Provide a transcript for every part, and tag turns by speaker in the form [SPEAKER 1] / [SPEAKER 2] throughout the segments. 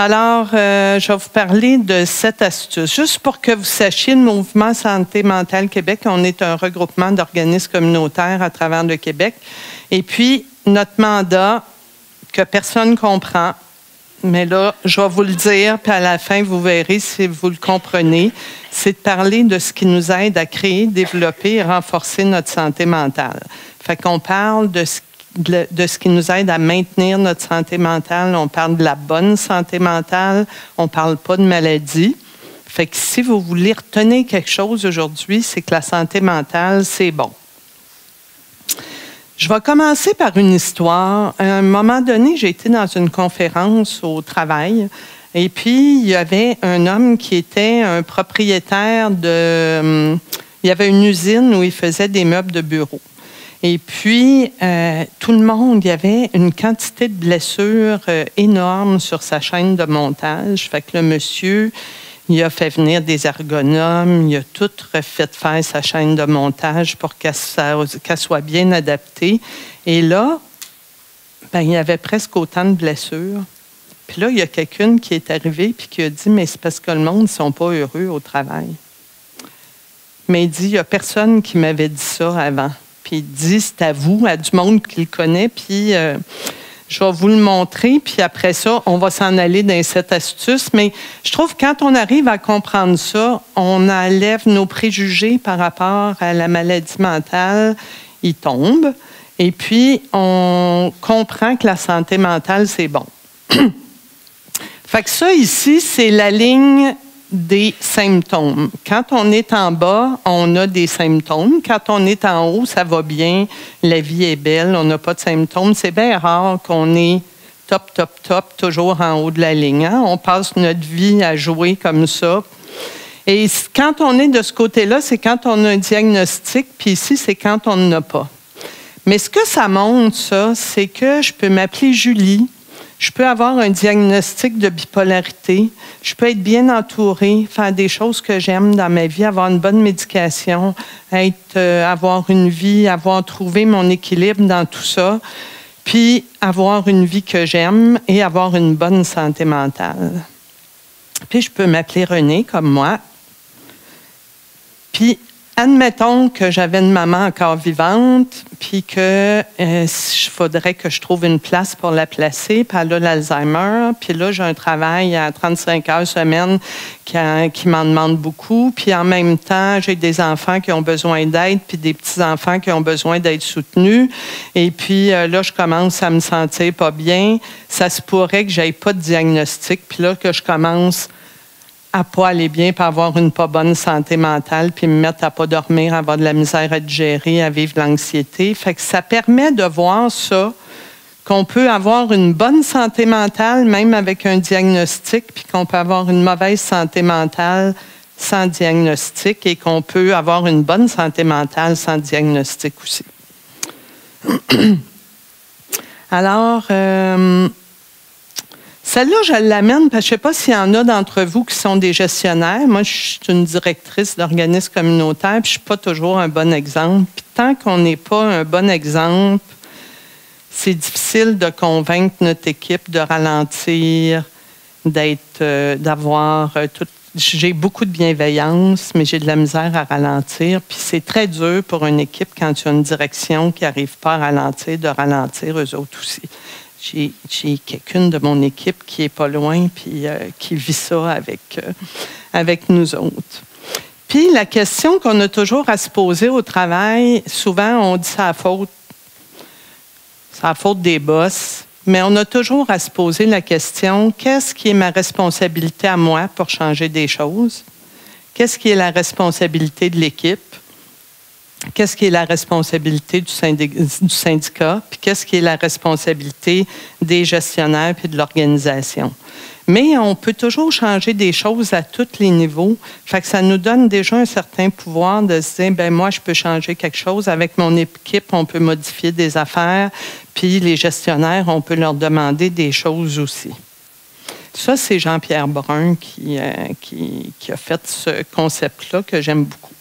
[SPEAKER 1] Alors, je vais vous parler de 7 astuces. Juste pour que vous sachiez, le Mouvement Santé mentale Québec, on est un regroupement d'organismes communautaires à travers le Québec. Et puis, notre mandat, que personne ne comprend, mais là, je vais vous le dire, puis à la fin, vous verrez si vous le comprenez, c'est de parler de ce qui nous aide à créer, développer et renforcer notre santé mentale. Fait qu'on parle de ce qui nous aide à maintenir notre santé mentale. On parle de la bonne santé mentale. On ne parle pas de maladie. Fait que si vous voulez retenir quelque chose aujourd'hui, c'est que la santé mentale, c'est bon. Je vais commencer par une histoire. À un moment donné, j'ai été dans une conférence au travail et puis il y avait un homme qui était un propriétaire de... il y avait une usine où il faisait des meubles de bureau. Et puis, tout le monde, il y avait une quantité de blessures énorme sur sa chaîne de montage. Fait que le monsieur, il a fait venir des ergonomes, il a tout refait faire sa chaîne de montage pour qu'elle soit bien adaptée. Et là, ben, il y avait presque autant de blessures. Puis là, il y a quelqu'un qui est arrivé et qui a dit « Mais c'est parce que le monde ne sont pas heureux au travail. » Mais il dit « Il n'y a personne qui m'avait dit ça avant. » Puis il dit, c'est à vous, à du monde qui le connaît, puis je vais vous le montrer, puis après ça, on va s'en aller dans cette astuce. Mais je trouve que quand on arrive à comprendre ça, on enlève nos préjugés par rapport à la maladie mentale, ils tombent, et puis on comprend que la santé mentale, c'est bon. Fait que ça, ici, c'est la ligne des symptômes. Quand on est en bas, on a des symptômes. Quand on est en haut, ça va bien, la vie est belle, on n'a pas de symptômes. C'est bien rare qu'on est top, toujours en haut de la ligne. Hein? On passe notre vie à jouer comme ça. Et quand on est de ce côté-là, c'est quand on a un diagnostic, puis ici, c'est quand on n'en a pas. Mais ce que ça montre, ça, c'est que je peux m'appeler Julie, je peux avoir un diagnostic de bipolarité. Je peux être bien entourée, faire des choses que j'aime dans ma vie, avoir une bonne médication, avoir une vie, avoir trouvé mon équilibre dans tout ça, puis avoir une vie que j'aime et avoir une bonne santé mentale. Puis je peux m'appeler Renée, comme moi. Puis admettons que j'avais une maman encore vivante, puis que faudrait que je trouve une place pour la placer, puis elle a l'Alzheimer, puis là, j'ai un travail à 35 heures semaine qui m'en demande beaucoup, puis en même temps, j'ai des enfants qui ont besoin d'aide, puis des petits-enfants qui ont besoin d'être soutenus, et puis là, je commence à me sentir pas bien. Ça se pourrait que j'aie pas de diagnostic, puis là, que je commence à pas aller bien, puis avoir une pas bonne santé mentale, puis me mettre à pas dormir, à avoir de la misère à digérer, à vivre l'anxiété. Fait que ça permet de voir ça, qu'on peut avoir une bonne santé mentale, même avec un diagnostic, puis qu'on peut avoir une mauvaise santé mentale sans diagnostic, et qu'on peut avoir une bonne santé mentale sans diagnostic aussi. Alors, celle-là, je l'amène parce que je ne sais pas s'il y en a d'entre vous qui sont des gestionnaires. Moi, je suis une directrice d'organisme communautaire, puis je ne suis pas toujours un bon exemple. Puis tant qu'on n'est pas un bon exemple, c'est difficile de convaincre notre équipe de ralentir, d'avoir tout. J'ai beaucoup de bienveillance, mais j'ai de la misère à ralentir. Puis c'est très dur pour une équipe quand il y a une direction qui n'arrive pas à ralentir, de ralentir eux autres aussi. J'ai quelqu'une de mon équipe qui n'est pas loin puis qui vit ça avec nous autres. Puis la question qu'on a toujours à se poser au travail, souvent on dit c'est la faute des boss, mais on a toujours à se poser la question, qu'est-ce qui est ma responsabilité à moi pour changer des choses? Qu'est-ce qui est la responsabilité de l'équipe? Qu'est-ce qui est la responsabilité du syndicat, puis qu'est-ce qui est la responsabilité des gestionnaires puis de l'organisation. Mais on peut toujours changer des choses à tous les niveaux. Fait que ça nous donne déjà un certain pouvoir de se dire, bien, moi, je peux changer quelque chose. Avec mon équipe, on peut modifier des affaires, puis les gestionnaires, on peut leur demander des choses aussi. Ça, c'est Jean-Pierre Brun qui a fait ce concept-là que j'aime beaucoup.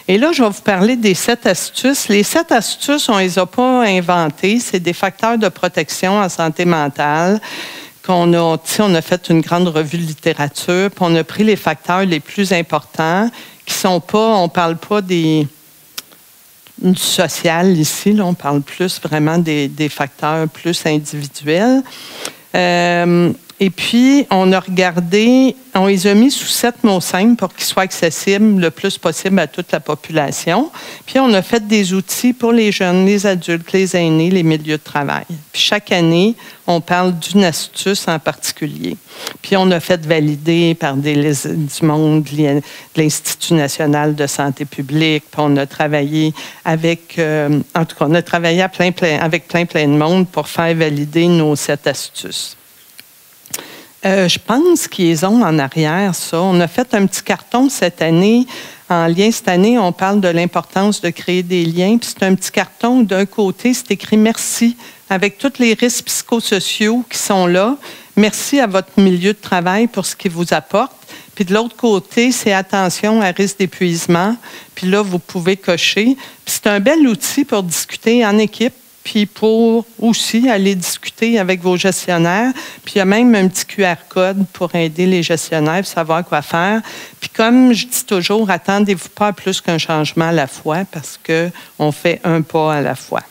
[SPEAKER 1] Et là, je vais vous parler des 7 astuces. Les 7 astuces, on ne les a pas inventées. C'est des facteurs de protection en santé mentale. on a fait une grande revue de littérature, puis on a pris les facteurs les plus importants, qui sont pas, on parle pas du social ici, là, on parle plus vraiment des facteurs plus individuels. Et puis, on a regardé, on les a mis sous 7 mots simples pour qu'ils soient accessibles le plus possible à toute la population. Puis, on a fait des outils pour les jeunes, les adultes, les aînés, les milieux de travail. Puis, chaque année, on parle d'une astuce en particulier. Puis, on a fait valider par du monde de l'Institut national de santé publique. Puis, on a travaillé avec, en tout cas, on a travaillé avec plein de monde pour faire valider nos 7 astuces. Je pense qu'ils ont en arrière ça. On a fait un petit carton cette année. En lien, cette année, on parle de l'importance de créer des liens. Puis c'est un petit carton où d'un côté, c'est écrit « Merci » avec tous les risques psychosociaux qui sont là. Merci à votre milieu de travail pour ce qu'il vous apporte. Puis de l'autre côté, c'est « Attention à risque d'épuisement ». Puis là, vous pouvez cocher. Puis c'est un bel outil pour discuter en équipe. Puis pour aussi aller discuter avec vos gestionnaires. Puis il y a même un petit QR code pour aider les gestionnaires à savoir quoi faire. Puis comme je dis toujours, attendez-vous pas à plus qu'un changement à la fois parce qu'on fait un pas à la fois.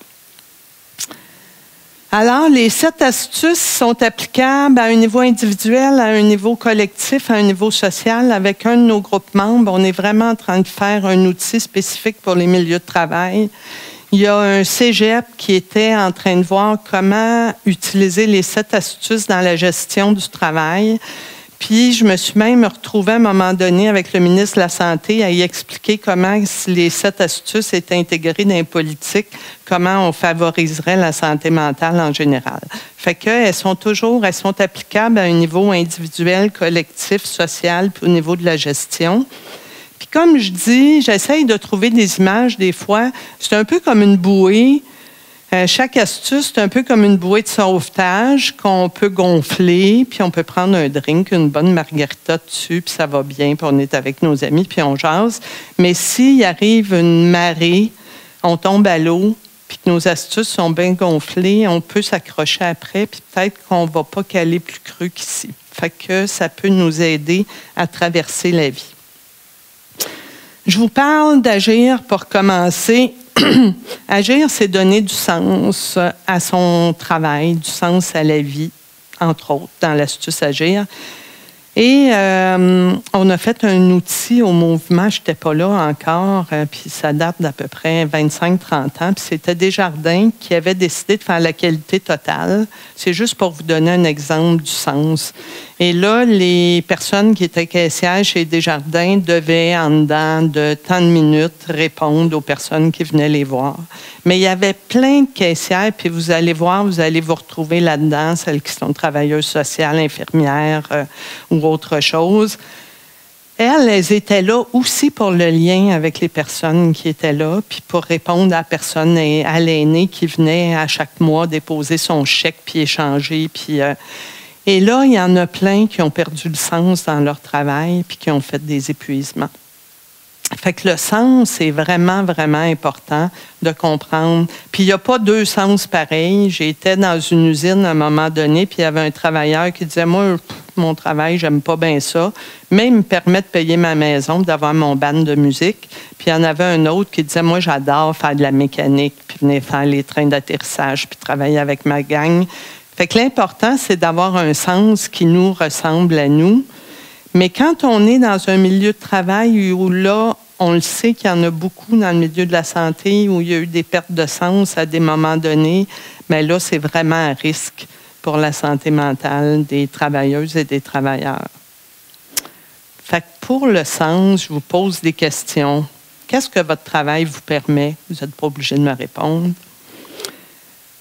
[SPEAKER 1] Alors, les 7 astuces sont applicables à un niveau individuel, à un niveau collectif, à un niveau social. Avec un de nos groupes membres, on est vraiment en train de faire un outil spécifique pour les milieux de travail. Il y a un cégep qui était en train de voir comment utiliser les 7 astuces dans la gestion du travail. Puis, je me suis même retrouvée à un moment donné avec le ministre de la Santé à y expliquer comment les 7 astuces étaient intégrées dans les politiques, comment on favoriserait la santé mentale en général. Fait qu'elles sont applicables à un niveau individuel, collectif, social, puis au niveau de la gestion. Puis comme je dis, j'essaye de trouver des images des fois. C'est un peu comme une bouée. Chaque astuce, c'est un peu comme une bouée de sauvetage qu'on peut gonfler, puis on peut prendre un drink, une bonne margarita dessus, puis ça va bien, puis on est avec nos amis, puis on jase. Mais s'il arrive une marée, on tombe à l'eau, puis que nos astuces sont bien gonflées, on peut s'accrocher après, puis peut-être qu'on ne va pas caler plus creux qu'ici. Fait que ça peut nous aider à traverser la vie. Je vous parle d'agir pour commencer. Agir, c'est donner du sens à son travail, du sens à la vie, entre autres, dans l'astuce Agir. Et on a fait un outil au mouvement, je n'étais pas là encore, puis ça date d'à peu près 25-30 ans, puis c'était Desjardins qui avaient décidé de faire la qualité totale. C'est juste pour vous donner un exemple du sens. Et là, les personnes qui étaient caissières chez Desjardins devaient, en dedans de tant de minutes, répondre aux personnes qui venaient les voir. Mais il y avait plein de caissières, puis vous allez voir, vous allez vous retrouver là-dedans, celles qui sont travailleuses sociales, infirmières ou autre chose. Elles étaient là aussi pour le lien avec les personnes qui étaient là, puis pour répondre à la personne, à l'aîné qui venait à chaque mois déposer son chèque, puis échanger, puis... Et là, il y en a plein qui ont perdu le sens dans leur travail puis qui ont fait des épuisements. Fait que le sens est vraiment, vraiment important de comprendre. Puis il n'y a pas 2 sens pareils. J'étais dans une usine à un moment donné, puis il y avait un travailleur qui disait « Moi, mon travail, j'aime pas bien ça, mais il me permet de payer ma maison, d'avoir mon band de musique. » Puis il y en avait un autre qui disait « Moi, j'adore faire de la mécanique, puis venir faire les trains d'atterrissage, puis travailler avec ma gang. » Fait que l'important, c'est d'avoir un sens qui nous ressemble à nous. Mais quand on est dans un milieu de travail où là, on le sait qu'il y en a beaucoup dans le milieu de la santé, où il y a eu des pertes de sens à des moments donnés, mais là, c'est vraiment un risque pour la santé mentale des travailleuses et des travailleurs. Fait que pour le sens, je vous pose des questions. Qu'est-ce que votre travail vous permet? Vous n'êtes pas obligé de me répondre.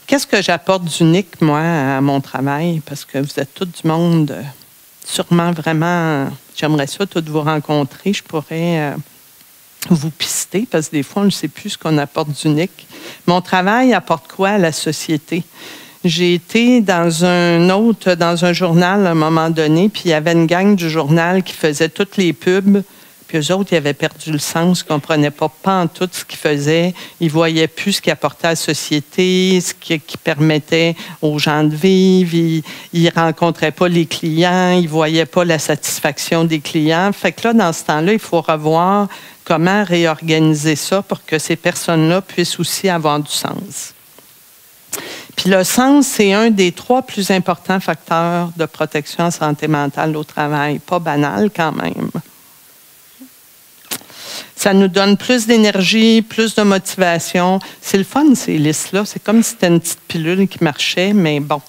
[SPEAKER 1] Qu'est-ce que j'apporte d'unique, moi, à mon travail? Parce que vous êtes tout du monde, sûrement vraiment, j'aimerais ça tous vous rencontrer. Je pourrais vous pister, parce que des fois, on ne sait plus ce qu'on apporte d'unique. Mon travail apporte quoi à la société? J'ai été dans un journal à un moment donné, puis il y avait une gang du journal qui faisait toutes les pubs, Puis eux autres, ils avaient perdu le sens, ils ne comprenaient pas en tout ce qu'ils faisaient. Ils ne voyaient plus ce qui apportait à la société, ce qui permettait aux gens de vivre. Ils ne rencontraient pas les clients, ils ne voyaient pas la satisfaction des clients. Fait que là, dans ce temps-là, il faut revoir comment réorganiser ça pour que ces personnes-là puissent aussi avoir du sens. Puis le sens, c'est un des 3 plus importants facteurs de protection en santé mentale au travail. Pas banal quand même. Ça nous donne plus d'énergie, plus de motivation. C'est le fun, ces listes-là. C'est comme si c'était une petite pilule qui marchait, mais bon.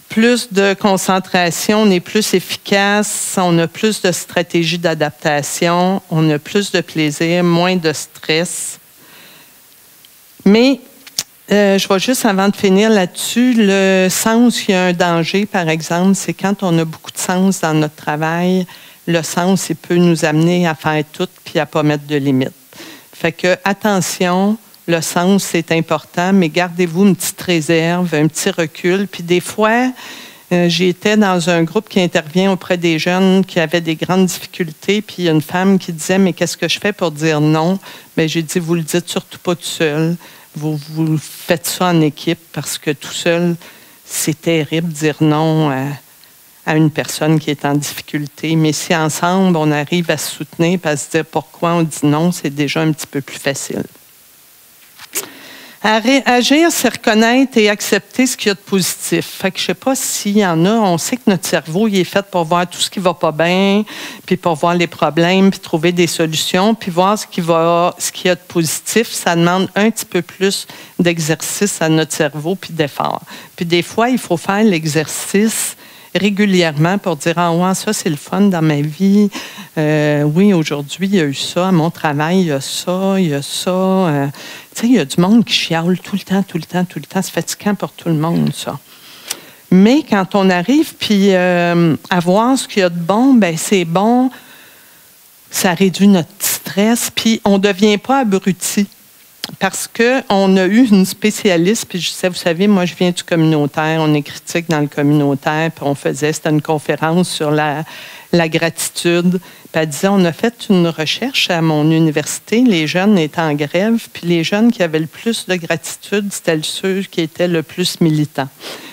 [SPEAKER 1] Plus de concentration, on est plus efficace, on a plus de stratégies d'adaptation, on a plus de plaisir, moins de stress. Mais je vais juste, avant de finir là-dessus, le sens, il y a un danger, par exemple, c'est quand on a beaucoup de sens dans notre travail, le sens, il peut nous amener à faire tout puis à ne pas mettre de limites. Fait que, attention, le sens, c'est important, mais gardez-vous une petite réserve, un petit recul. Puis des fois, j'étais dans un groupe qui intervient auprès des jeunes qui avaient des grandes difficultés, puis il y a une femme qui disait « Mais qu'est-ce que je fais pour dire non? » Bien, j'ai dit « Vous le dites surtout pas tout seul. Vous faites ça en équipe parce que tout seul, c'est terrible de dire non à une personne qui est en difficulté. Mais si ensemble, on arrive à se soutenir et à se dire pourquoi on dit non, c'est déjà un petit peu plus facile. » Agir, c'est reconnaître et accepter ce qu'il y a de positif. Fait que je ne sais pas s'il y en a, on sait que notre cerveau il est fait pour voir tout ce qui ne va pas bien, puis pour voir les problèmes, puis trouver des solutions, puis voir ce qu'il y a de positif. Ça demande un petit peu plus d'exercice à notre cerveau, puis d'effort. Puis des fois, il faut faire l'exercice régulièrement pour dire « Ah ouais, ça c'est le fun dans ma vie. Oui, aujourd'hui, il y a eu ça. À mon travail, il y a ça, il y a ça. Tu sais, il y a du monde qui chiale tout le temps. C'est fatigant pour tout le monde, ça. Mais quand on arrive puis à voir ce qu'il y a de bon, bien c'est bon. Ça réduit notre stress, puis on ne devient pas abruti. Parce qu'on a eu une spécialiste, puis je disais, vous savez, moi, je viens du communautaire, on est critique dans le communautaire, puis c'était une conférence sur la gratitude. Puis elle disait, on a fait une recherche à mon université, les jeunes étaient en grève, puis les jeunes qui avaient le plus de gratitude, c'était ceux qui étaient le plus militants.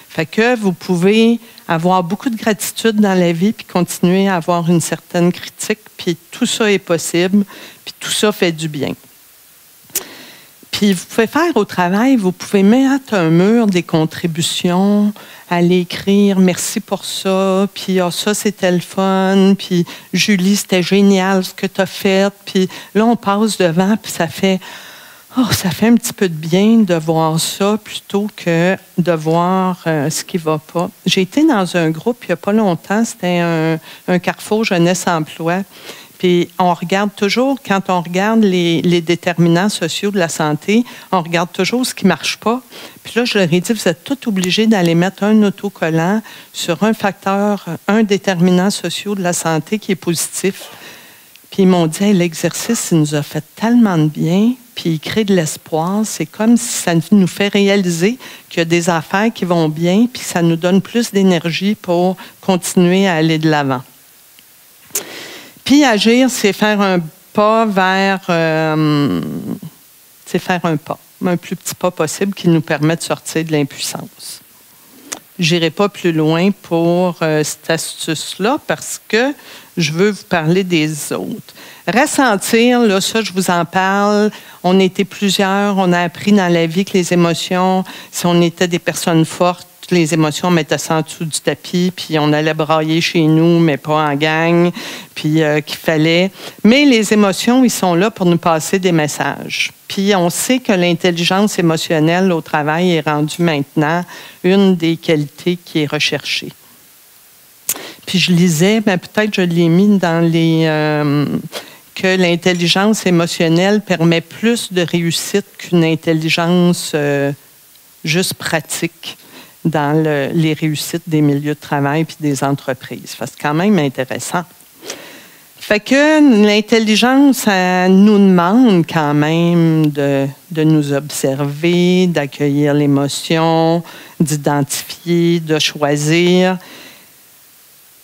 [SPEAKER 1] Fait que vous pouvez avoir beaucoup de gratitude dans la vie, puis continuer à avoir une certaine critique, puis tout ça est possible, puis tout ça fait du bien. Puis vous pouvez faire au travail, vous pouvez mettre un mur des contributions, aller écrire « Merci pour ça », puis « Ah, ça, c'était le fun », puis « Julie, c'était génial ce que tu as fait », puis là, on passe devant, puis ça fait un petit peu de bien de voir ça plutôt que de voir ce qui ne va pas. J'ai été dans un groupe il n'y a pas longtemps, c'était un carrefour jeunesse-emploi. Puis on regarde toujours, quand on regarde les déterminants sociaux de la santé, on regarde toujours ce qui ne marche pas. Puis là, je leur ai dit, vous êtes tous obligés d'aller mettre un autocollant sur un facteur, un déterminant social de la santé qui est positif. Puis ils m'ont dit, hey, l'exercice, il nous a fait tellement de bien, puis il crée de l'espoir. C'est comme si ça nous fait réaliser qu'il y a des affaires qui vont bien, puis ça nous donne plus d'énergie pour continuer à aller de l'avant. Puis agir, c'est faire un pas vers... c'est faire un plus petit pas possible qui nous permet de sortir de l'impuissance. Je n'irai pas plus loin pour cette astuce-là parce que je veux vous parler des autres. Ressentir, là, ça, je vous en parle. On était plusieurs, on a appris dans la vie que les émotions, si on était des personnes fortes, les émotions, on mettait ça en dessous du tapis, puis on allait brailler chez nous, mais pas en gang, puis qu'il fallait. Mais les émotions, ils sont là pour nous passer des messages. Puis on sait que l'intelligence émotionnelle au travail est rendue maintenant une des qualités qui est recherchée. Puis je lisais, ben peut-être je l'ai mis dans les... que l'intelligence émotionnelle permet plus de réussite qu'une intelligence juste pratique dans les réussites des milieux de travail puis des entreprises. C'est quand même intéressant. Fait que l'intelligence, elle nous demande quand même de nous observer, d'accueillir l'émotion, d'identifier, de choisir.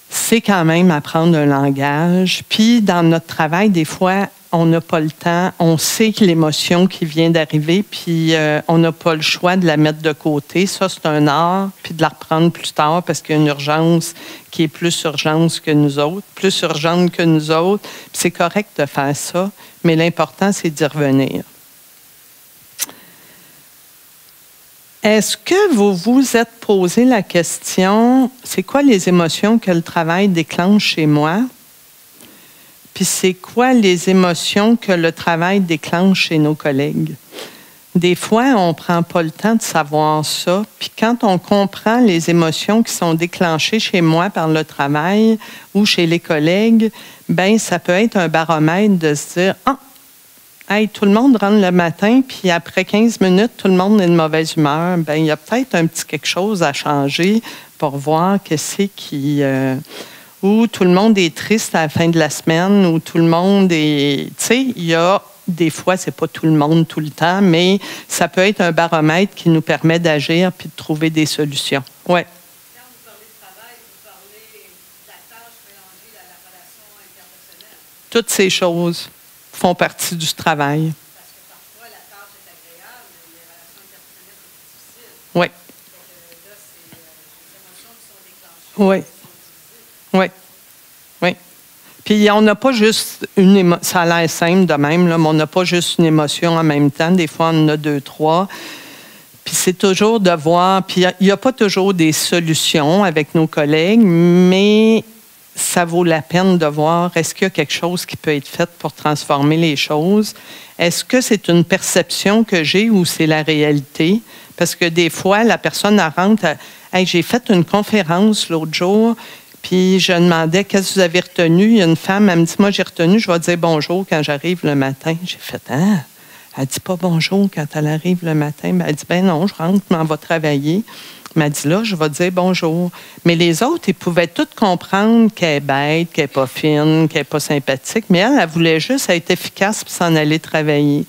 [SPEAKER 1] c'est quand même apprendre un langage. Puis, dans notre travail, des fois, on n'a pas le temps. On sait que l'émotion qui vient d'arriver, puis on n'a pas le choix de la mettre de côté. Ça, c'est un art, puis de la reprendre plus tard parce qu'il y a une urgence qui est plus urgente que nous autres. Puis c'est correct de faire ça, mais l'important, c'est d'y revenir. Est-ce que vous vous êtes posé la question, c'est quoi les émotions que le travail déclenche chez moi? Puis c'est quoi les émotions que le travail déclenche chez nos collègues? Des fois, on ne prend pas le temps de savoir ça. Puis quand on comprend les émotions qui sont déclenchées chez moi par le travail ou chez les collègues, bien, ça peut être un baromètre de se dire « Ah, hey, tout le monde rentre le matin, puis après 15 minutes, tout le monde est de mauvaise humeur. » Bien, il y a peut-être un petit quelque chose à changer pour voir qu'est-ce qui... Ou tout le monde est triste à la fin de la semaine, ou tout le monde est... Tu sais, il y a des fois, c'est pas tout le monde tout le temps, mais ça peut être un baromètre qui nous permet d'agir puis de trouver des solutions. Oui.
[SPEAKER 2] Quand vous parlez de travail, vous parlez de la tâche mélangée à la relation interpersonnelle.
[SPEAKER 1] Toutes ces choses font partie du travail.
[SPEAKER 2] Parce que parfois, la tâche est agréable, mais les relations interpersonnelles sont plus difficiles.
[SPEAKER 1] Oui.
[SPEAKER 2] Là, c'est les émotions qui sont déclenchées.
[SPEAKER 1] Oui. Oui. Oui. Puis, on n'a pas juste une émotion. Ça a l'air simple de même, là, mais on n'a pas juste une émotion en même temps. Des fois, on en a 2, 3. Puis, c'est toujours de voir. Puis, il n'y a pas toujours des solutions avec nos collègues, mais ça vaut la peine de voir est-ce qu'il y a quelque chose qui peut être fait pour transformer les choses. Est-ce que c'est une perception que j'ai ou c'est la réalité? Parce que des fois, la personne rentre. Hey, j'ai fait une conférence l'autre jour. Puis je demandais qu'est-ce que vous avez retenu. Il y a une femme, elle me dit, moi j'ai retenu, je vais dire bonjour quand j'arrive le matin. J'ai fait, hein? Elle dit pas bonjour quand elle arrive le matin. Ben, elle dit, ben non, je rentre, je m'en vais travailler. Elle m'a dit, là, je vais dire bonjour. Mais les autres, ils pouvaient tous comprendre qu'elle est bête, qu'elle n'est pas fine, qu'elle n'est pas sympathique. Mais elle voulait juste être efficace pour s'en aller travailler.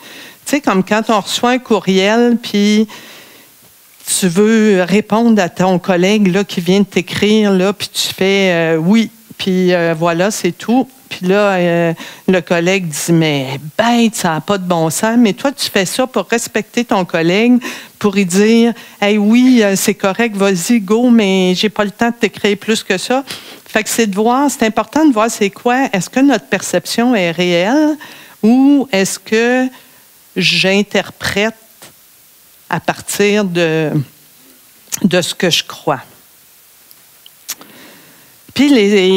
[SPEAKER 1] Tu sais, comme quand on reçoit un courriel, puis... tu veux répondre à ton collègue là, qui vient de t'écrire, là, puis tu fais oui, puis voilà, c'est tout. Puis là, le collègue dit, mais bête, ça n'a pas de bon sens. Mais toi, tu fais ça pour respecter ton collègue, pour lui dire, hey, oui, c'est correct, vas-y, go, mais j'ai pas le temps de t'écrire plus que ça. Fait que c'est important de voir c'est quoi, est-ce que notre perception est réelle ou est-ce que j'interprète à partir de ce que je crois. Puis les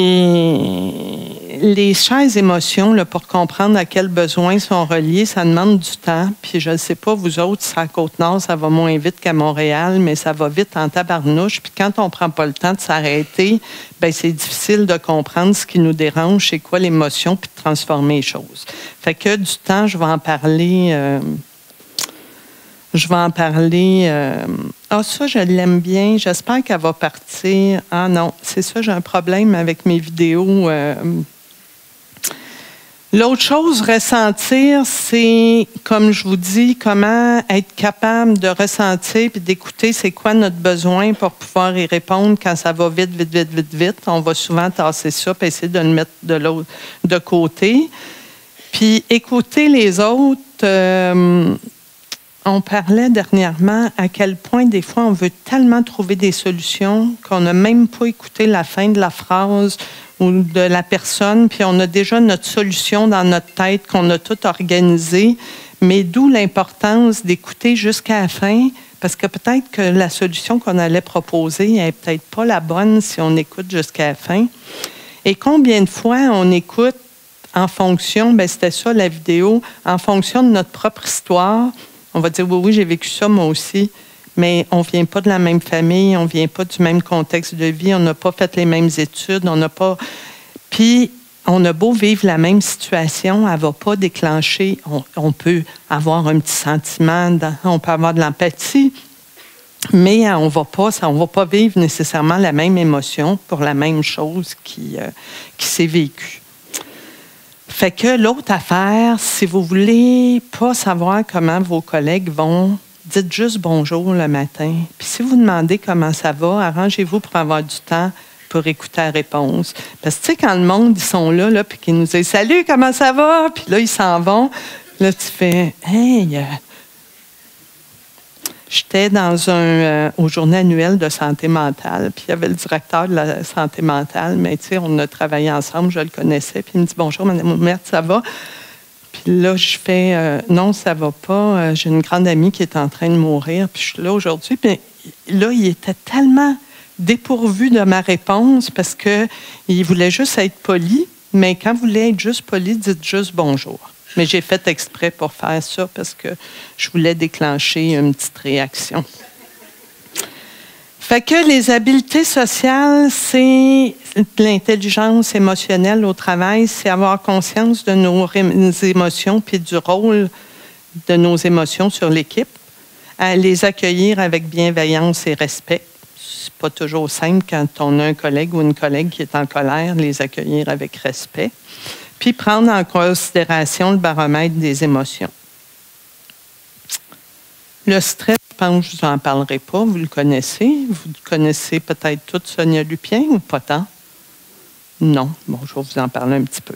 [SPEAKER 1] chères émotions, là, pour comprendre à quels besoins sont reliés, ça demande du temps. Puis je ne sais pas, vous autres, sur la Côte-Nord, ça va moins vite qu'à Montréal, mais ça va vite en tabarnouche. Puis quand on ne prend pas le temps de s'arrêter, bien, c'est difficile de comprendre ce qui nous dérange, c'est quoi l'émotion, puis de transformer les choses. Fait que du temps, je vais en parler... ça, je l'aime bien. J'espère qu'elle va partir. Ah non, c'est ça, j'ai un problème avec mes vidéos. L'autre chose, ressentir, c'est, comme je vous dis, comment être capable de ressentir puis d'écouter c'est quoi notre besoin pour pouvoir y répondre quand ça va vite, vite, vite, vite, vite. On va souvent tasser ça puis essayer de le mettre de côté. Puis écouter les autres... on parlait dernièrement à quel point, des fois, on veut tellement trouver des solutions qu'on n'a même pas écouté la fin de la phrase ou de la personne, puis on a déjà notre solution dans notre tête qu'on a tout organisé. Mais d'où l'importance d'écouter jusqu'à la fin, parce que peut-être que la solution qu'on allait proposer n'est peut-être pas la bonne si on écoute jusqu'à la fin. Et combien de fois on écoute en fonction, bien c'était ça la vidéo, en fonction de notre propre histoire. On va dire, oui, j'ai vécu ça moi aussi, mais on ne vient pas de la même famille, on ne vient pas du même contexte de vie, on n'a pas fait les mêmes études, on n'a pas... Puis, on a beau vivre la même situation, elle ne va pas déclencher, on peut avoir un petit sentiment, on peut avoir de l'empathie, mais on ne va pas vivre nécessairement la même émotion pour la même chose qui s'est vécue. Fait que l'autre affaire, si vous voulez pas savoir comment vos collègues vont, dites juste bonjour le matin. Puis si vous demandez comment ça va, arrangez-vous pour avoir du temps pour écouter la réponse. Parce que, tu sais, quand le monde, ils sont là puis qu'ils nous disent « Salut, comment ça va? » Puis là, ils s'en vont. Là, tu fais « Hey! » J'étais au journée annuelle de santé mentale, puis il y avait le directeur de la santé mentale, mais tu sais, on a travaillé ensemble, je le connaissais, puis il me dit « Bonjour, Mme Oumerte, ça va? » Puis là, je fais non, ça va pas. J'ai une grande amie qui est en train de mourir, puis je suis là aujourd'hui. » Puis là, il était tellement dépourvu de ma réponse parce qu'il voulait juste être poli, mais quand vous voulez être juste poli, dites juste « bonjour ». Mais j'ai fait exprès pour faire ça parce que je voulais déclencher une petite réaction. Fait que les habiletés sociales, c'est l'intelligence émotionnelle au travail, c'est avoir conscience de nos émotions puis du rôle de nos émotions sur l'équipe, à les accueillir avec bienveillance et respect. C'est pas toujours simple quand on a un collègue ou une collègue qui est en colère, les accueillir avec respect. Puis prendre en considération le baromètre des émotions. Le stress, je pense que je ne vous en parlerai pas, vous le connaissez. Vous connaissez peut-être toute Sonia Lupien ou pas tant? Non, bon, je vais vous en parler un petit peu.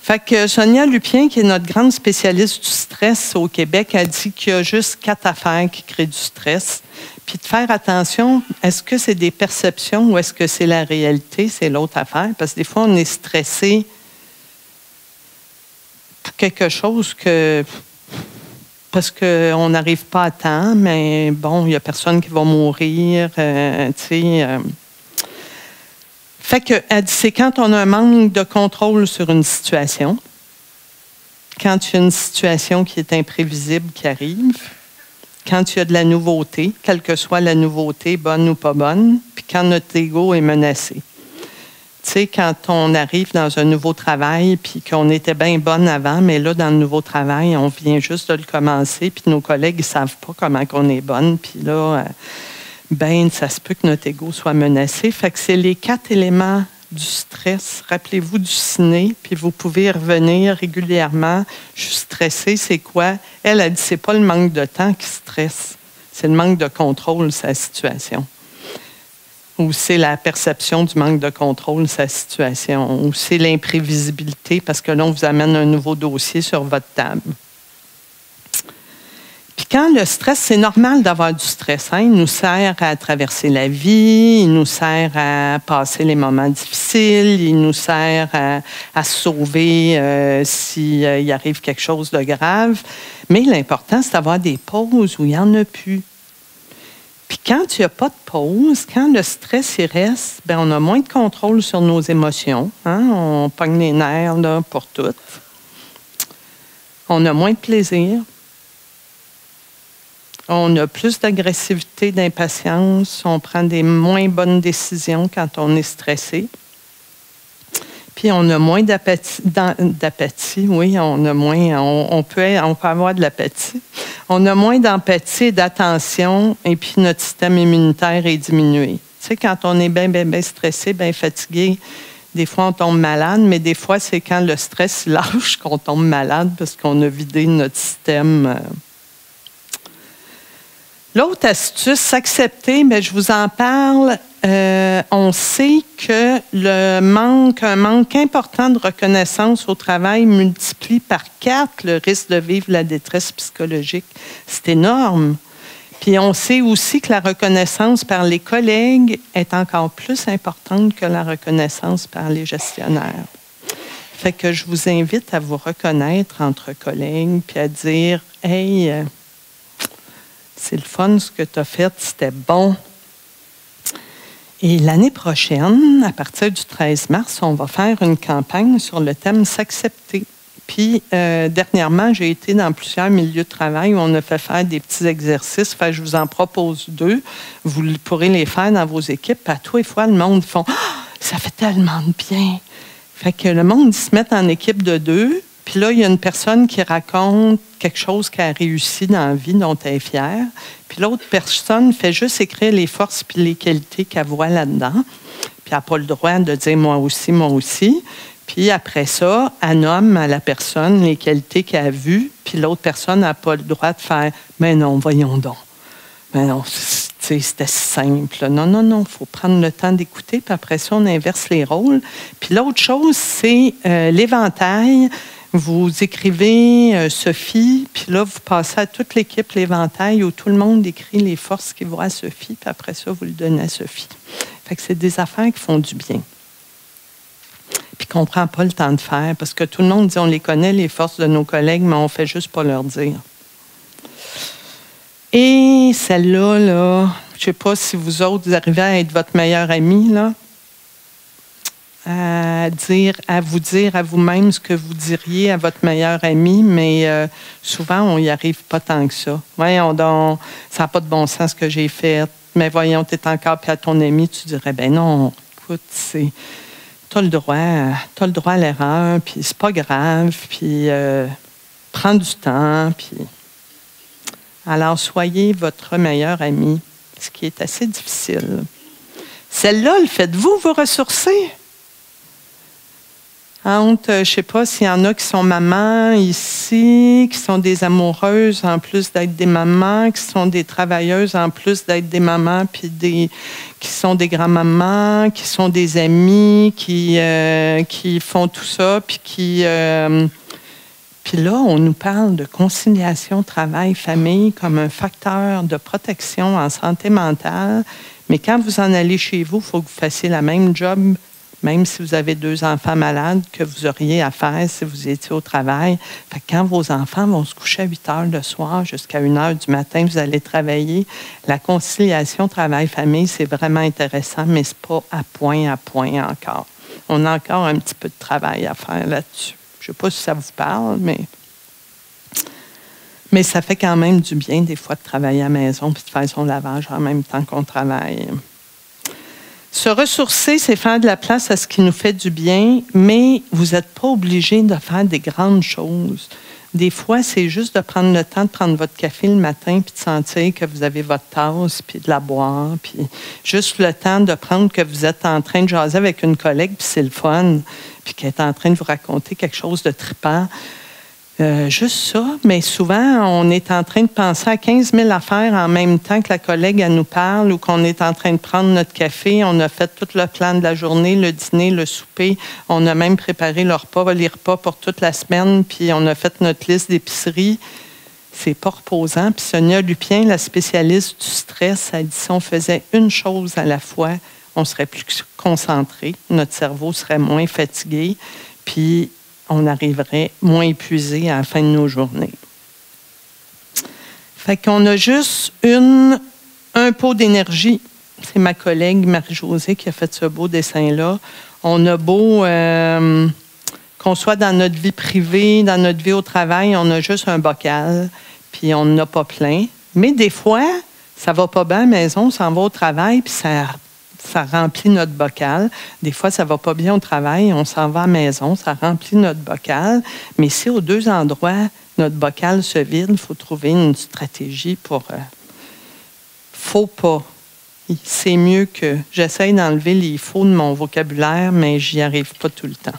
[SPEAKER 1] Fait que Sonia Lupien, qui est notre grande spécialiste du stress au Québec, a dit qu'il y a juste 4 affaires qui créent du stress. Puis de faire attention, est-ce que c'est des perceptions ou est-ce que c'est la réalité? C'est l'autre affaire. Parce que des fois, on est stressé pour quelque chose parce qu'on n'arrive pas à temps, mais bon, il n'y a personne qui va mourir, tu sais. Fait que, elle dit, c'est quand on a un manque de contrôle sur une situation, quand il y a une situation qui est imprévisible qui arrive, quand il y a de la nouveauté, quelle que soit la nouveauté, bonne ou pas bonne, puis quand notre ego est menacé. Tu sais, quand on arrive dans un nouveau travail, puis qu'on était bien bonne avant, mais là, dans le nouveau travail, on vient juste de le commencer, puis nos collègues, ils ne savent pas comment on est bonne, puis là, ça se peut que notre ego soit menacé. Fait que c'est les 4 éléments du stress. Rappelez-vous du ciné, puis vous pouvez y revenir régulièrement. Je suis stressée, c'est quoi? Elle a dit, c'est pas le manque de temps qui stresse, c'est le manque de contrôle de sa situation. Ou c'est la perception du manque de contrôle de sa situation. Ou c'est l'imprévisibilité, parce que là, on vous amène un nouveau dossier sur votre table. Puis quand le stress, c'est normal d'avoir du stress. Hein? Il nous sert à traverser la vie, il nous sert à passer les moments difficiles, il nous sert à se sauver s'il arrive quelque chose de grave. Mais l'important, c'est d'avoir des pauses où il n'y en a plus. Puis quand il n'y a pas de pause, quand le stress y reste, bien, on a moins de contrôle sur nos émotions. Hein? On pogne les nerfs là, pour tout. On a moins de plaisir. On a plus d'agressivité, d'impatience. On prend des moins bonnes décisions quand on est stressé. Puis on a moins d'apathie. Oui, on a moins. On peut avoir de l'apathie. On a moins d'empathie et d'attention, et puis notre système immunitaire est diminué. Tu sais, quand on est bien stressé, bien fatigué, des fois on tombe malade, mais des fois c'est quand le stress lâche qu'on tombe malade parce qu'on a vidé notre système. L'autre astuce, s'accepter, mais je vous en parle. On sait que un manque important de reconnaissance au travail multiplie par 4 le risque de vivre la détresse psychologique. C'est énorme. Puis on sait aussi que la reconnaissance par les collègues est encore plus importante que la reconnaissance par les gestionnaires. Fait que je vous invite à vous reconnaître entre collègues puis à dire « Hey, c'est le fun ce que tu as fait, c'était bon. » Et l'année prochaine, à partir du 13 mars, on va faire une campagne sur le thème « S'accepter ». Puis, dernièrement, j'ai été dans plusieurs milieux de travail où on a fait faire des petits exercices. Fait, je vous en propose 2. Vous pourrez les faire dans vos équipes. À tous les fois, le monde font « ça fait tellement de bien ». Fait que le monde se met en équipe de 2. Puis là, il y a une personne qui raconte quelque chose qu'elle a réussi dans la vie, dont elle est fière. Puis l'autre personne fait juste écrire les forces puis les qualités qu'elle voit là-dedans. Puis elle n'a pas le droit de dire « moi aussi, moi aussi ». Puis après ça, elle nomme à la personne les qualités qu'elle a vues. Puis l'autre personne n'a pas le droit de faire « mais non, voyons donc ». Mais non, tu c'était simple. Non, il faut prendre le temps d'écouter, puis après ça, on inverse les rôles. Puis l'autre chose, c'est l'éventail. Vous écrivez Sophie, puis là, vous passez à toute l'équipe l'éventail où tout le monde écrit les forces qui vont à Sophie, puis après ça, vous le donnez à Sophie. Fait que c'est des affaires qui font du bien. Puis qu'on ne prend pas le temps de faire, parce que tout le monde dit on les connaît, les forces de nos collègues, mais on ne fait juste pas leur dire. Et celle-là, je ne sais pas si vous autres, vous arrivez à être votre meilleur ami, là, à vous dire à vous-même ce que vous diriez à votre meilleur ami, mais souvent, on n'y arrive pas tant que ça. Voyons donc, ça n'a pas de bon sens ce que j'ai fait, mais voyons, tu es encore, puis à ton ami, tu dirais, ben non, écoute, tu as le droit à l'erreur, puis c'est pas grave, puis prends du temps, puis... Alors, soyez votre meilleur ami, ce qui est assez difficile. Celle-là, le faites-vous vous ressourcer? Je ne sais pas s'il y en a qui sont mamans ici, qui sont des amoureuses en plus d'être des mamans, qui sont des travailleuses en plus d'être des mamans, puis qui sont des grands-mamans, qui sont des amis, qui font tout ça, puis qui... Puis là, on nous parle de conciliation travail-famille comme un facteur de protection en santé mentale. Mais quand vous en allez chez vous, il faut que vous fassiez la même job, même si vous avez 2 enfants malades, que vous auriez à faire si vous étiez au travail. Fait que quand vos enfants vont se coucher à 8 heures le soir jusqu'à 1 heure du matin, vous allez travailler. La conciliation travail-famille, c'est vraiment intéressant, mais ce n'est pas à point encore. On a encore un petit peu de travail à faire là-dessus. Je ne sais pas si ça vous parle, mais ça fait quand même du bien des fois de travailler à la maison puis de faire son lavage en même temps qu'on travaille. Se ressourcer, c'est faire de la place à ce qui nous fait du bien, mais vous n'êtes pas obligé de faire des grandes choses. Des fois, c'est juste de prendre le temps de prendre votre café le matin puis de sentir que vous avez votre tasse puis de la boire, puis juste le temps de prendre que vous êtes en train de jaser avec une collègue puis c'est le fun, puis qu'elle est en train de vous raconter quelque chose de trippant. Juste ça, mais souvent, on est en train de penser à 15 000 affaires en même temps que la collègue, elle nous parle ou qu'on est en train de prendre notre café. On a fait tout le plan de la journée, le dîner, le souper. On a même préparé les repas pour toute la semaine, puis on a fait notre liste d'épicerie. C'est pas reposant. Puis Sonia Lupien, la spécialiste du stress, elle dit si on faisait une chose à la fois, on serait plus concentré, notre cerveau serait moins fatigué, puis on arriverait moins épuisé à la fin de nos journées. Fait qu'on a juste un pot d'énergie. C'est ma collègue Marie-Josée qui a fait ce beau dessin-là. On a beau qu'on soit dans notre vie privée, dans notre vie au travail, on a juste un bocal, puis on n'en a pas plein. Mais des fois, ça va pas bien à la maison, on s'en va au travail, puis ça remplit notre bocal. Des fois, ça ne va pas bien au travail, on s'en va à la maison, ça remplit notre bocal. Mais si aux 2 endroits, notre bocal se vide, il faut trouver une stratégie pour... faut pas. C'est mieux que... J'essaie d'enlever les faux de mon vocabulaire, mais j'y arrive pas tout le temps.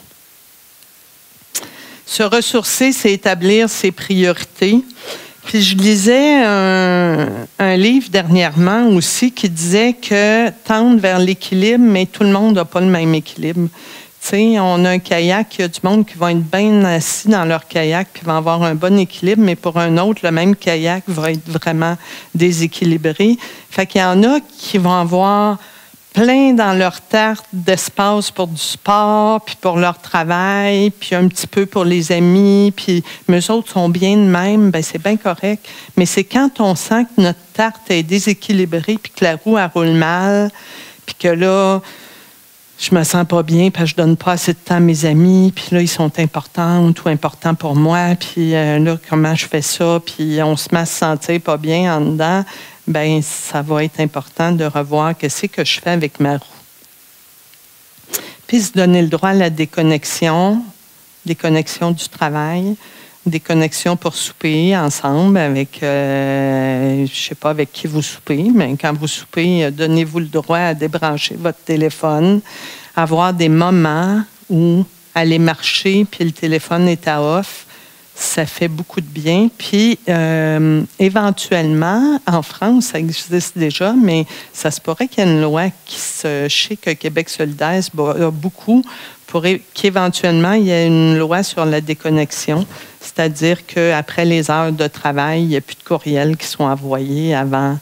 [SPEAKER 1] Se ressourcer, c'est établir ses priorités. Puis je lisais un livre dernièrement aussi qui disait que tendre vers l'équilibre, mais tout le monde n'a pas le même équilibre. Tu sais, on a un kayak, il y a du monde qui va être bien assis dans leur kayak puis va avoir un bon équilibre, mais pour un autre, le même kayak va être vraiment déséquilibré. Fait qu'il y en a qui vont avoir plein dans leur tarte d'espace pour du sport, puis pour leur travail, puis un petit peu pour les amis, puis eux autres sont bien de même, bien, c'est bien correct. Mais c'est quand on sent que notre tarte est déséquilibrée, puis que la roue, elle roule mal, puis que là, je me sens pas bien parce que je donne pas assez de temps à mes amis, puis là, ils sont importants ou importants pour moi, puis là, comment je fais ça, puis on se met à se sentir pas bien en dedans, bien, ça va être important de revoir qu'est-ce que je fais avec ma roue. Puis se donner le droit à la déconnexion du travail, déconnexion pour souper ensemble avec, je sais pas avec qui vous soupez, mais quand vous soupez, donnez-vous le droit à débrancher votre téléphone, avoir des moments où aller marcher puis le téléphone est à off. Ça fait beaucoup de bien. Puis, éventuellement, en France, ça existe déjà, mais ça se pourrait qu'il y ait une loi qui je sais que Québec solidaire a beaucoup pour qu'éventuellement, il y ait une loi sur la déconnexion, c'est-à-dire qu'après les heures de travail, il n'y a plus de courriels qui sont envoyés avant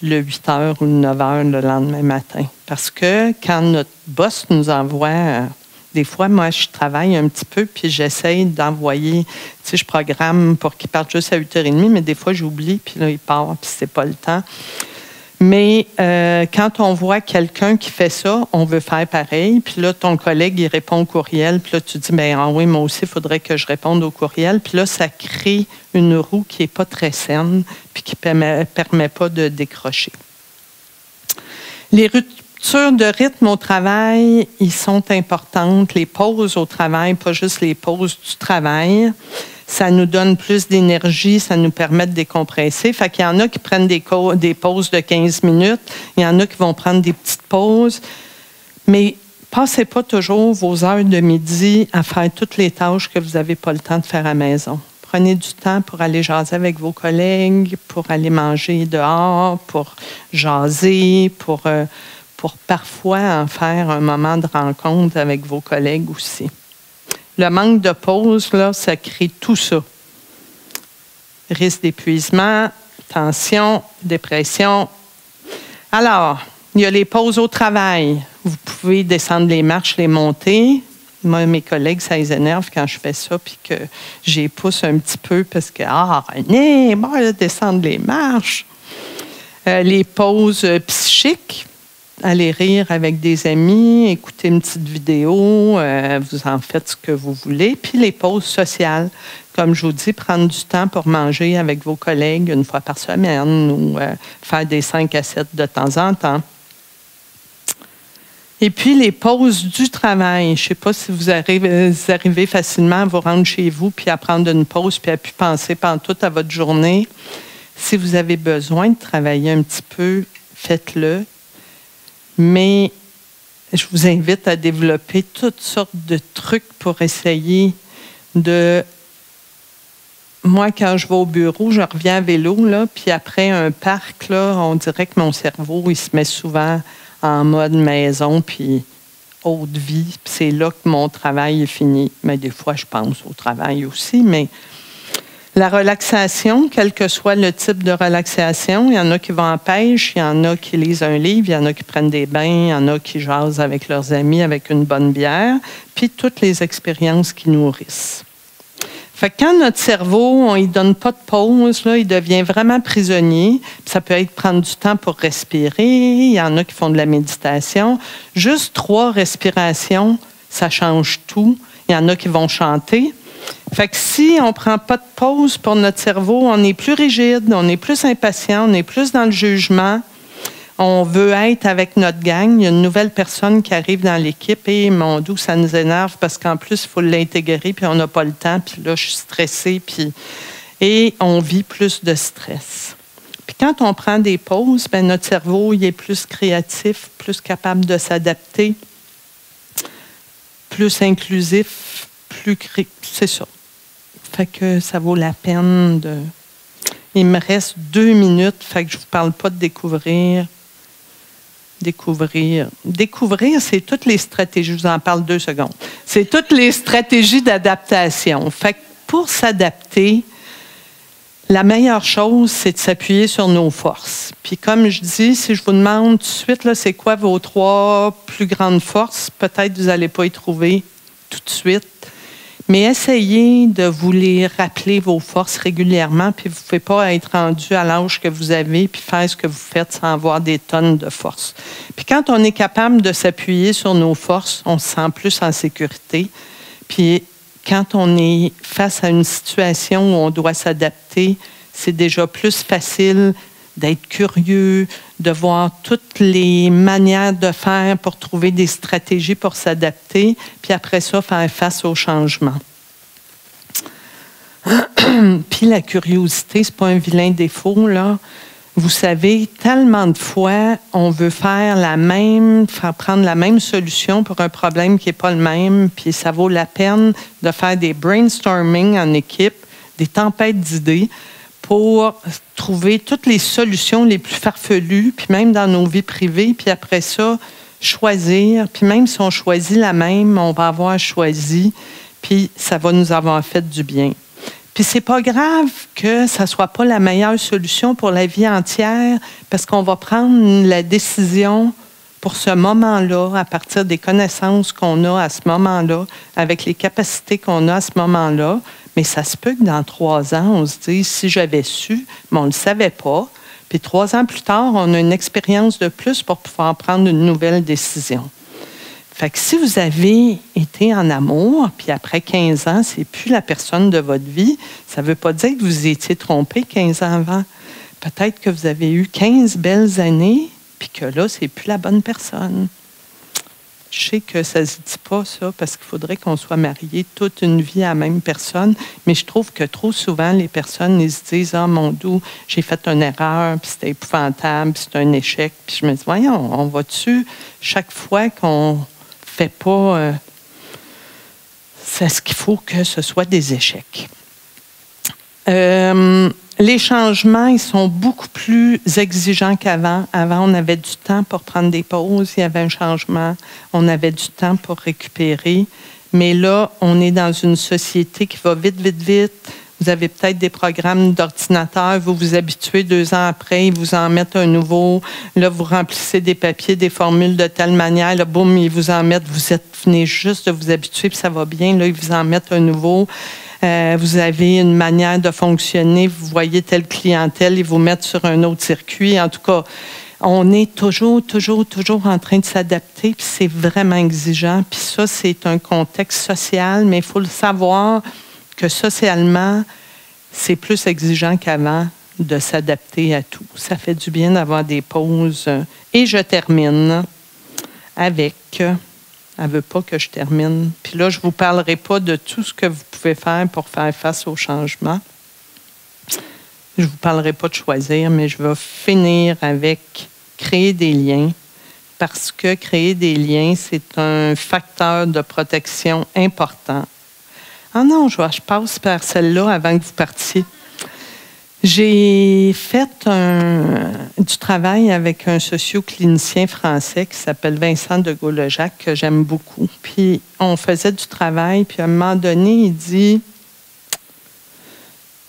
[SPEAKER 1] le 8 h ou le 9 h le lendemain matin. Parce que quand notre boss nous envoie... Des fois, moi, je travaille un petit peu, puis j'essaye d'envoyer, tu sais, je programme pour qu'il parte juste à 8h30, mais des fois, j'oublie, puis là, il part, puis c'est pas le temps. Mais quand on voit quelqu'un qui fait ça, on veut faire pareil, puis là, ton collègue, il répond au courriel, puis là, tu dis, bien, ah oui, moi aussi, il faudrait que je réponde au courriel, puis là, ça crée une roue qui n'est pas très saine, puis qui ne permet pas de décrocher. Les ruptures de rythme au travail, ils sont importantes. Les pauses au travail, pas juste les pauses du travail. Ça nous donne plus d'énergie, ça nous permet de décompresser. Fait qu'il y en a qui prennent des pauses de 15 minutes, il y en a qui vont prendre des petites pauses. Mais passez pas toujours vos heures de midi à faire toutes les tâches que vous n'avez pas le temps de faire à la maison. Prenez du temps pour aller jaser avec vos collègues, pour aller manger dehors, pour jaser, pour parfois en faire un moment de rencontre avec vos collègues aussi. Le manque de pause, là, ça crée tout ça. Risque d'épuisement, tension, dépression. Alors, il y a les pauses au travail. Vous pouvez descendre les marches, les monter. Moi, mes collègues, ça les énerve quand je fais ça, puis que j'y pousse un petit peu parce que, René, bon, descendre les marches. Les pauses psychiques. Aller rire avec des amis, écouter une petite vidéo, vous en faites ce que vous voulez. Puis les pauses sociales, comme je vous dis, prendre du temps pour manger avec vos collègues une fois par semaine ou faire des 5 à 7 de temps en temps. Et puis les pauses du travail. Je ne sais pas si vous arrivez facilement à vous rendre chez vous puis à prendre une pause puis à plus penser pantoute à votre journée. Si vous avez besoin de travailler un petit peu, faites-le. Mais je vous invite à développer toutes sortes de trucs pour essayer de... Moi, quand je vais au bureau, je reviens à vélo, là, puis après un parc, là, on dirait que mon cerveau, il se met souvent en mode maison, puis haute vie. Puis c'est là que mon travail est fini. Mais des fois, je pense au travail aussi, mais... La relaxation, quel que soit le type de relaxation, il y en a qui vont en pêche, il y en a qui lisent un livre, il y en a qui prennent des bains, il y en a qui jasent avec leurs amis avec une bonne bière, puis toutes les expériences qui nourrissent. Fait que quand notre cerveau, on ne lui donne pas de pause, là, il devient vraiment prisonnier. Ça peut être prendre du temps pour respirer, il y en a qui font de la méditation. Juste 3 respirations, ça change tout. Il y en a qui vont chanter. Fait que si on ne prend pas de pause pour notre cerveau, on est plus rigide, on est plus impatient, on est plus dans le jugement. On veut être avec notre gang. Il y a une nouvelle personne qui arrive dans l'équipe et mon Dieu, ça nous énerve parce qu'en plus, il faut l'intégrer puis on n'a pas le temps. Puis là, je suis stressée et on vit plus de stress. Puis quand on prend des pauses, bien, notre cerveau il est plus créatif, plus capable de s'adapter, plus inclusif. C'est ça. Fait que ça vaut la peine de... Il me reste 2 minutes, fait que je ne vous parle pas de découvrir. Découvrir, c'est toutes les stratégies. Je vous en parle 2 secondes. C'est toutes les stratégies d'adaptation. Fait que pour s'adapter, la meilleure chose, c'est de s'appuyer sur nos forces. Puis comme je dis, si je vous demande tout de suite, là, c'est quoi vos 3 plus grandes forces, peut-être que vous n'allez pas y trouver tout de suite. Mais essayez de vous les rappeler, vos forces, régulièrement, puis vous ne pouvez pas être rendu à l'âge que vous avez puis faire ce que vous faites sans avoir des tonnes de force. Puis quand on est capable de s'appuyer sur nos forces, on se sent plus en sécurité. Puis quand on est face à une situation où on doit s'adapter, c'est déjà plus facile d'être curieux, de voir toutes les manières de faire pour trouver des stratégies pour s'adapter, puis après ça, faire face au changement. Puis la curiosité, c'est pas un vilain défaut, là. Vous savez, tellement de fois, on veut faire prendre la même solution pour un problème qui n'est pas le même, puis ça vaut la peine de faire des brainstorming en équipe, des tempêtes d'idées pour trouver toutes les solutions les plus farfelues, puis même dans nos vies privées, puis après ça, choisir. Puis même si on choisit la même, on va avoir choisi, puis ça va nous avoir fait du bien. Puis c'est pas grave que ça soit pas la meilleure solution pour la vie entière, parce qu'on va prendre la décision pour ce moment-là, à partir des connaissances qu'on a à ce moment-là, avec les capacités qu'on a à ce moment-là. Mais ça se peut que dans 3 ans, on se dise, si j'avais su, mais on ne le savait pas. Puis 3 ans plus tard, on a une expérience de plus pour pouvoir prendre une nouvelle décision. Fait que si vous avez été en amour, puis après 15 ans, c'est plus la personne de votre vie, ça ne veut pas dire que vous étiez trompé 15 ans avant. Peut-être que vous avez eu 15 belles années, puis que là, c'est plus la bonne personne. Je sais que ça ne se dit pas, ça, parce qu'il faudrait qu'on soit mariés toute une vie à la même personne, mais je trouve que trop souvent, les personnes, ils se disent « Ah, mon Dieu, j'ai fait une erreur, puis c'était épouvantable, puis c'est un échec. » Puis je me dis « Voyons, on va dessus chaque fois qu'on fait pas c'est ce qu'il faut que ce soit des échecs. » Les changements, ils sont beaucoup plus exigeants qu'avant. Avant, on avait du temps pour prendre des pauses. Il y avait un changement. On avait du temps pour récupérer. Mais là, on est dans une société qui va vite, vite, vite. Vous avez peut-être des programmes d'ordinateur. Vous vous habituez 2 ans après. Ils vous en mettent un nouveau. Là, vous remplissez des papiers, des formules de telle manière. Là, boum, ils vous en mettent. Vous venez juste de vous habituer, puis ça va bien. Là, ils vous en mettent un nouveau. Vous avez une manière de fonctionner, vous voyez telle clientèle, ils vous mettent sur un autre circuit. En tout cas, on est toujours en train de s'adapter, puis c'est vraiment exigeant. Puis ça, c'est un contexte social, mais il faut le savoir que socialement, c'est plus exigeant qu'avant de s'adapter à tout. Ça fait du bien d'avoir des pauses. Et je termine avec... Elle ne veut pas que je termine. Puis là, je ne vous parlerai pas de tout ce que vous pouvez faire pour faire face au changement. Je ne vous parlerai pas de choisir, mais je vais finir avec créer des liens. Parce que créer des liens, c'est un facteur de protection important. Ah non, je passe par celle-là avant que vous partiez. J'ai fait du travail avec un socio-clinicien français qui s'appelle Vincent de Gaulle-Jacques, que j'aime beaucoup. Puis on faisait du travail, puis à un moment donné, il dit...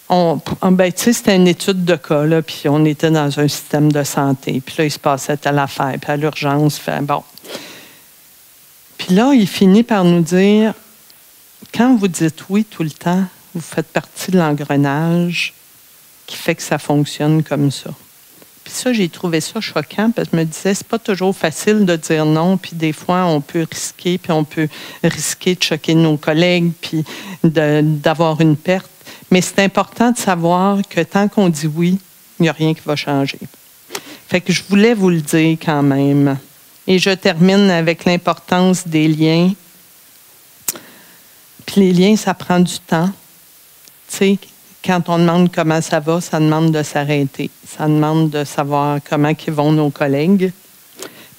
[SPEAKER 1] tu sais, c'était une étude de cas, là, puis on était dans un système de santé. Puis là, il se passait telle affaire, puis à l'urgence, bon. Puis là, il finit par nous dire, quand vous dites oui tout le temps, vous faites partie de l'engrenage qui fait que ça fonctionne comme ça. Puis ça, j'ai trouvé ça choquant parce que je me disais, c'est pas toujours facile de dire non, puis des fois, on peut risquer de choquer nos collègues, puis d'avoir une perte. Mais c'est important de savoir que tant qu'on dit oui, il n'y a rien qui va changer. Fait que je voulais vous le dire quand même. Et je termine avec l'importance des liens. Puis les liens, ça prend du temps. Tu sais, quand on demande comment ça va, ça demande de s'arrêter. Ça demande de savoir comment ils vont nos collègues.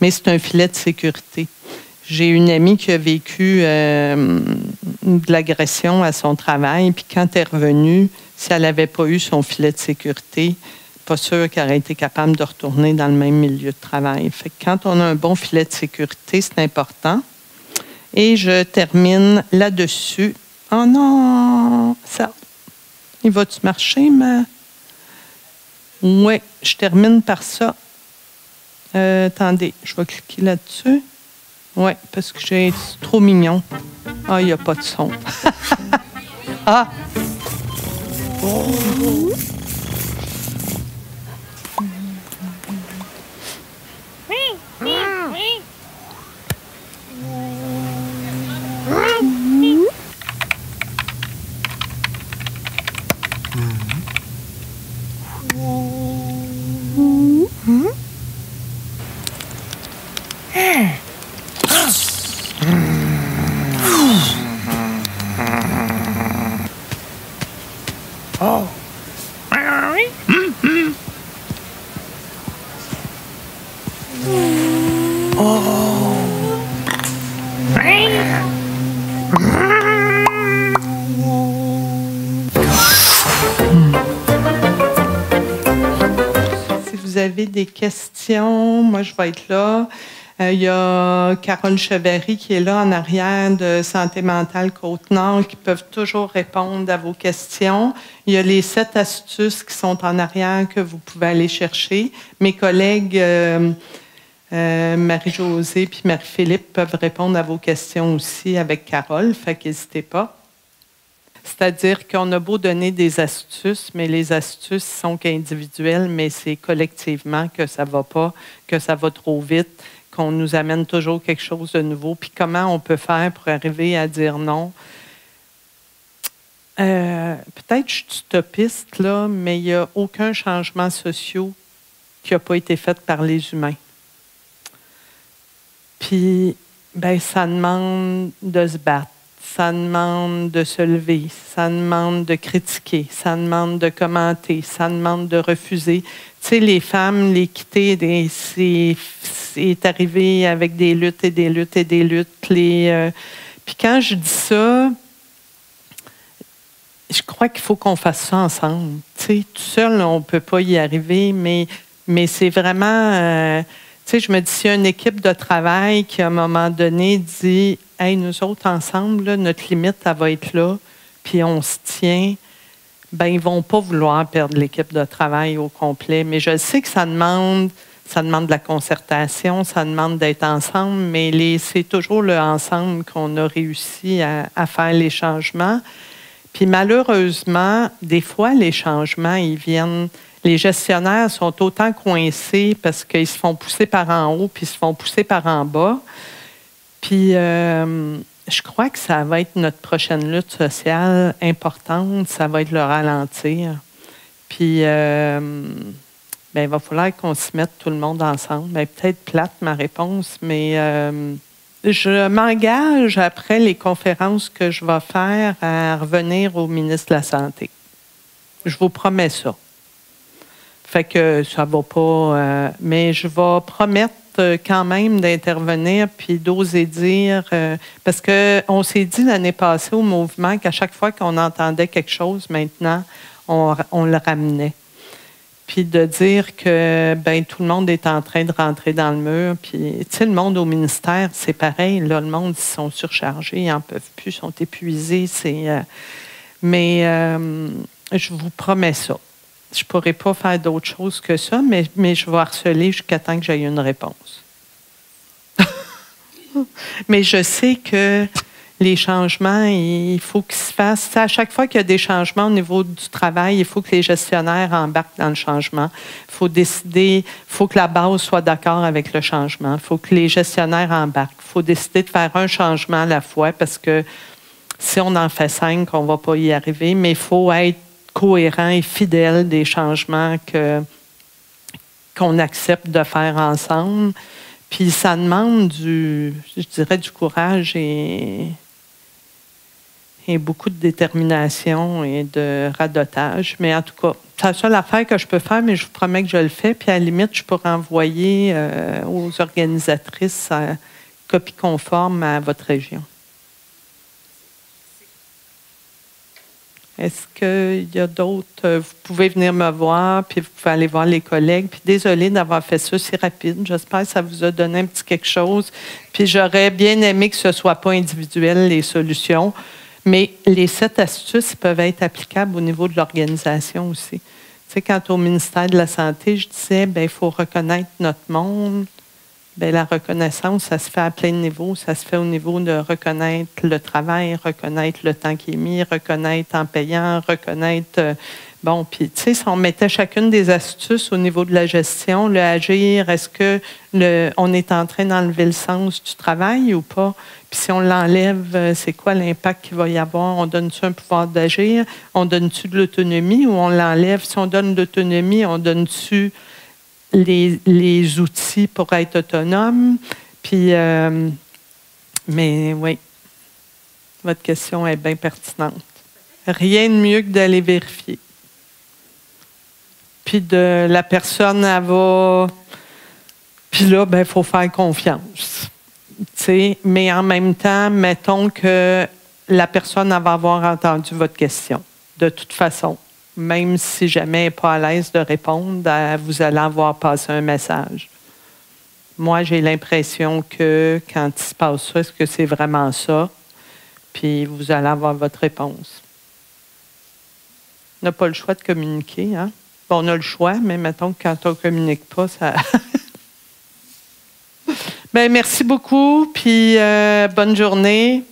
[SPEAKER 1] Mais c'est un filet de sécurité. J'ai une amie qui a vécu de l'agression à son travail, puis quand elle est revenue, si elle n'avait pas eu son filet de sécurité, pas sûr qu'elle aurait été capable de retourner dans le même milieu de travail. Fait que quand on a un bon filet de sécurité, c'est important. Et je termine là-dessus. Oh non! Ça... Il va-tu marcher, mais... Oui, je termine par ça. Attendez, je vais cliquer là-dessus. Oui, parce que c'est trop mignon. Ah, il n'y a pas de son. Ah! Oh. Si vous avez des questions, moi je vais être là. Il y a Carole Chevary qui est là en arrière de Santé mentale Côte-Nord qui peuvent toujours répondre à vos questions. Il y a les 7 astuces qui sont en arrière que vous pouvez aller chercher. Mes collègues Marie-Josée puis Marie-Philippe peuvent répondre à vos questions aussi avec Carole, fait qu'hésitez pas. C'est-à-dire qu'on a beau donner des astuces, mais les astuces sont qu'individuelles, mais c'est collectivement que ça va pas, que ça va trop vite, qu'on nous amène toujours quelque chose de nouveau. Puis comment on peut faire pour arriver à dire non? Peut-être je suis utopiste, là, mais il n'y a aucun changement social qui n'a pas été fait par les humains. Puis, ben, ça demande de se battre, ça demande de se lever, ça demande de critiquer, ça demande de commenter, ça demande de refuser. Tu sais, les femmes, les quitter, c'est arrivé avec des luttes et des luttes et des luttes. Puis quand je dis ça, je crois qu'il faut qu'on fasse ça ensemble. Tu sais, tout seul, on ne peut pas y arriver, mais c'est vraiment... tu sais, je me dis, s'il y a une équipe de travail qui, à un moment donné, dit « Hey, nous autres, ensemble, là, notre limite, elle va être là, puis on se tient », ben ils ne vont pas vouloir perdre l'équipe de travail au complet. Mais je sais que ça demande de la concertation, ça demande d'être ensemble, mais c'est toujours le ensemble qu'on a réussi à faire les changements. Puis malheureusement, des fois, les changements, ils viennent... Les gestionnaires sont autant coincés parce qu'ils se font pousser par en haut puis ils se font pousser par en bas. Puis, je crois que ça va être notre prochaine lutte sociale importante, ça va être le ralentir. Puis, il va falloir qu'on s'y mette tout le monde ensemble. Ben, peut-être plate ma réponse, mais je m'engage après les conférences que je vais faire à revenir au ministre de la Santé. Je vous promets ça. Fait que ça va pas... mais je vais promettre quand même d'intervenir puis d'oser dire... parce qu'on s'est dit l'année passée au mouvement qu'à chaque fois qu'on entendait quelque chose, maintenant, on le ramenait. Puis de dire que tout le monde est en train de rentrer dans le mur. Puis, tu sais, le monde au ministère, c'est pareil. Là, le monde, ils sont surchargés, ils n'en peuvent plus, ils sont épuisés. Mais je vous promets ça. Je ne pourrais pas faire d'autre chose que ça, mais je vais harceler jusqu'à temps que j'aie une réponse. Mais je sais que les changements, il faut qu'ils se fassent. À chaque fois qu'il y a des changements au niveau du travail, il faut que les gestionnaires embarquent dans le changement. Il faut décider, il faut que la base soit d'accord avec le changement. Il faut que les gestionnaires embarquent. Il faut décider de faire un changement à la fois parce que si on en fait 5, on ne va pas y arriver, mais il faut être cohérent et fidèle des changements qu'on accepte de faire ensemble. Puis ça demande du courage et beaucoup de détermination et de radotage. Mais en tout cas, c'est la seule affaire que je peux faire, mais je vous promets que je le fais. Puis à la limite, je pourrais envoyer aux organisatrices copie conforme à votre région. Est-ce qu'il y a d'autres? Vous pouvez venir me voir, puis vous pouvez aller voir les collègues. Puis désolée d'avoir fait ça si rapide. J'espère que ça vous a donné un petit quelque chose. Puis j'aurais bien aimé que ce ne soit pas individuel, les solutions. Mais les 7 astuces peuvent être applicables au niveau de l'organisation aussi. Tu sais, quand au ministère de la Santé, je disais, il faut reconnaître notre monde. La reconnaissance, ça se fait à plein de niveaux. Ça se fait au niveau de reconnaître le travail, reconnaître le temps qui est mis, reconnaître en payant, reconnaître... puis tu sais, si on mettait chacune des astuces au niveau de la gestion, le agir, est-ce que on est en train d'enlever le sens du travail ou pas? Puis si on l'enlève, c'est quoi l'impact qu'il va y avoir? On donne-tu un pouvoir d'agir? On donne-tu de l'autonomie ou on l'enlève? Si on donne de l'autonomie, on donne-tu... Les outils pour être autonome. Puis, mais oui, votre question est bien pertinente. Rien de mieux que d'aller vérifier. Puis la personne, elle va... Puis Puis là, il faut faire confiance. T'sais, mais en même temps, mettons que la personne va avoir entendu votre question. De toute façon, même si jamais elle n'est pas à l'aise de répondre, vous allez avoir passé un message. Moi, j'ai l'impression que quand il se passe ça, est-ce que c'est vraiment ça? Puis vous allez avoir votre réponse. On n'a pas le choix de communiquer, hein? Bon, on a le choix, mais mettons que quand on ne communique pas, ça... Bien, merci beaucoup, puis bonne journée.